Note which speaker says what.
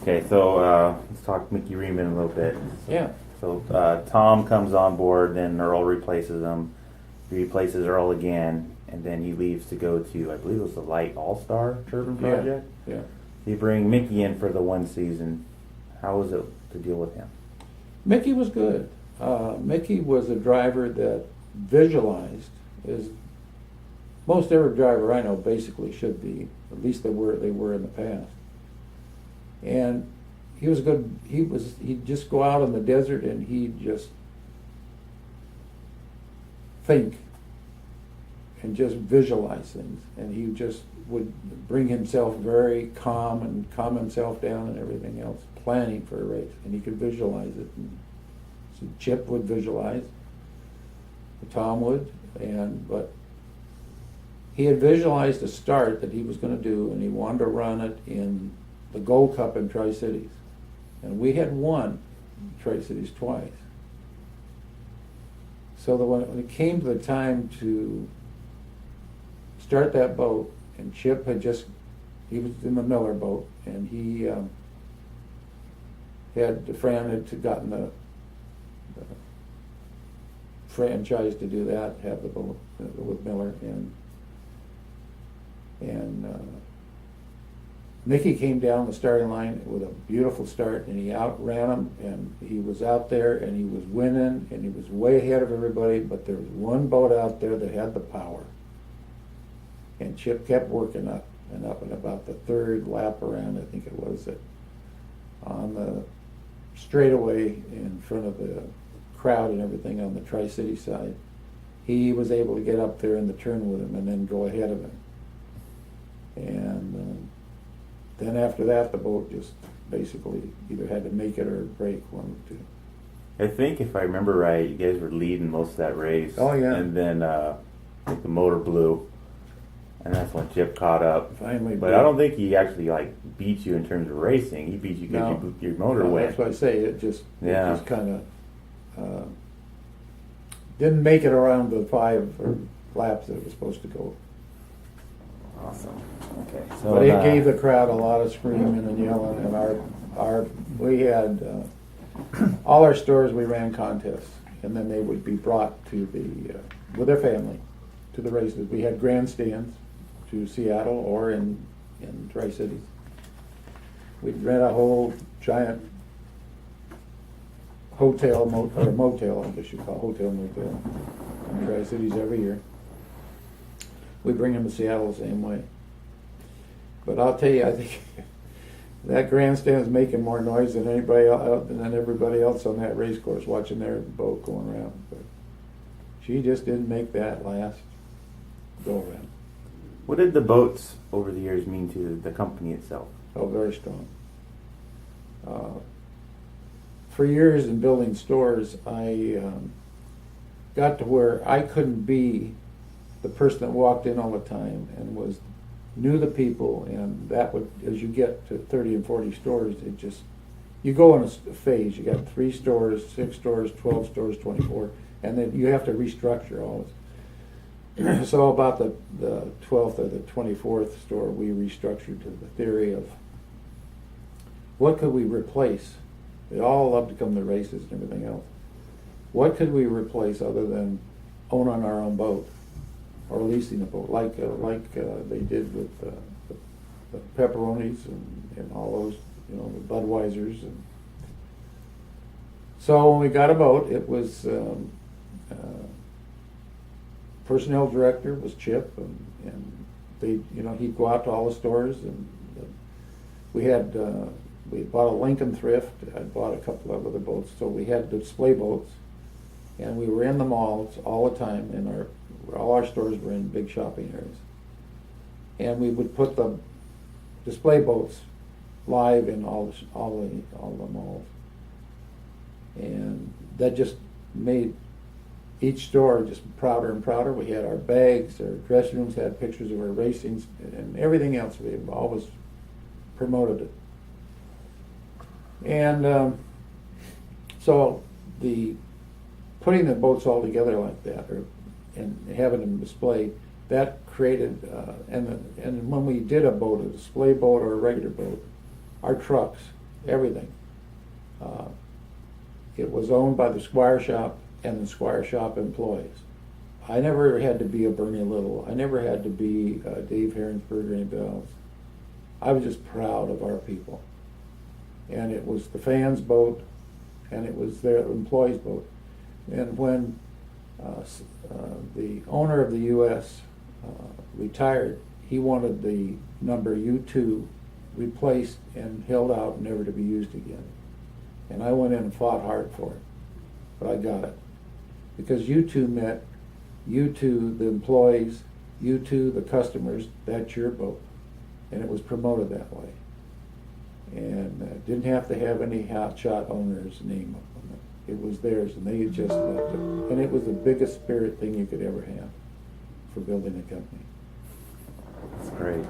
Speaker 1: Okay, so let's talk Mickey Reman a little bit.
Speaker 2: Yeah.
Speaker 1: So Tom comes on board, then Earl replaces him. He replaces Earl again, and then he leaves to go to, I believe it was the Light All-Star Turbine Project.
Speaker 2: Yeah.
Speaker 1: You bring Mickey in for the one season. How was it to deal with him?
Speaker 2: Mickey was good. Mickey was a driver that visualized, as most every driver I know basically should be. At least they were in the past. And he was good. He'd just go out in the desert and he'd just think and just visualize things. And he just would bring himself very calm and calm himself down and everything else, planning for a race. And he could visualize it. And so Chip would visualize, Tom would, but he had visualized a start that he was going to do, and he wanted to run it in the Gold Cup in Tri-Cities. And we had won Tri-Cities twice. So that when it came to the time to start that boat, and Chip he was in the Miller boat, and he Fran had gotten the franchise to do that, have the boat with Miller, and Mickey came down the starting line with a beautiful start, and he outran him, and he was out there, and he was winning, and he was way ahead of everybody, but there was one boat out there that had the power. And Chip kept working up, and about the third lap around, I think it was, on the straightaway in front of the crowd and everything on the Tri-City side, he was able to get up there in the turn with him and then go ahead of him. And then after that, the boat just basically either had to make it or break, one of the two.
Speaker 1: I think if I remember right, you guys were leading most of that race.
Speaker 2: Oh, yeah.
Speaker 1: And then I think the motor blew, and that's when Chip caught up.
Speaker 2: Finally,
Speaker 1: but I don't think he actually beat you in terms of racing. He beat you because your motor went.
Speaker 2: That's what I say. It just kind of didn't make it around the 5 laps that it was supposed to go.
Speaker 1: Awesome. Okay. So,
Speaker 2: but it gave the crowd a lot of screaming and yelling, and we had all our stores. We ran contests, and then they would be brought to with their family to the races. We had grandstands to Seattle or in Tri-Cities. We'd rent a whole giant motel, I guess you call it, hotel motel in Tri-Cities every year. We bring them to Seattle the same way. But I'll tell you, I think that grandstand is making more noise than everybody else on that race course watching their boat going around. But she just didn't make that last go around.
Speaker 1: What did the boats over the years mean to the company itself?
Speaker 2: Oh, very strong. For years in building stores, I got to where I couldn't be the person that walked in all the time and knew the people, and that would, as you get to 30 and 40 stores, you go in a phase. You got 3 stores, 6 stores, 12 stores, 24, and then you have to restructure all this. So about the 12th or the 24th store, we restructured to the theory of what could we replace? They all love to come to races and everything else. What could we replace other than owning our own boat or leasing a boat, like they did with the Pepperonis and all those, the Budweisers. And so when we got a boat, it was personnel director was Chip, and they, he'd go out to all the stores, and we bought a Lincoln Thrift. I bought a couple of other boats, so we had display boats, and we were in the malls all the time. All our stores were in big shopping areas, and we would put the display boats live in all the malls, and that just made each store just prouder and prouder. We had our bags, our dressing rooms had pictures of our racings, and everything else. We always promoted it. And so putting the boats all together like that, and having them display, that created, and when we did a boat, a display boat or a regular boat, our trucks everything. Uh, It was owned by the Squire Shop and the Squire Shop employees. I never had to be a Bernie Little. I never had to be Dave Herringsburg or anybody else. I was just proud of our people. And it was the fans' boat, and it was their employees' boat. And when the owner of the U.S. Retired, he wanted the number U2 replaced and held out, never to be used again. And I went in and fought hard for it, but I got it. Because U2 meant U2, the employees, U2, the customers, that's your boat. And it was promoted that way. And didn't have to have any hotshot owner's name on it. It was theirs, and they just loved it. And it was the biggest spirit thing you could ever have for building a company.
Speaker 1: That's great.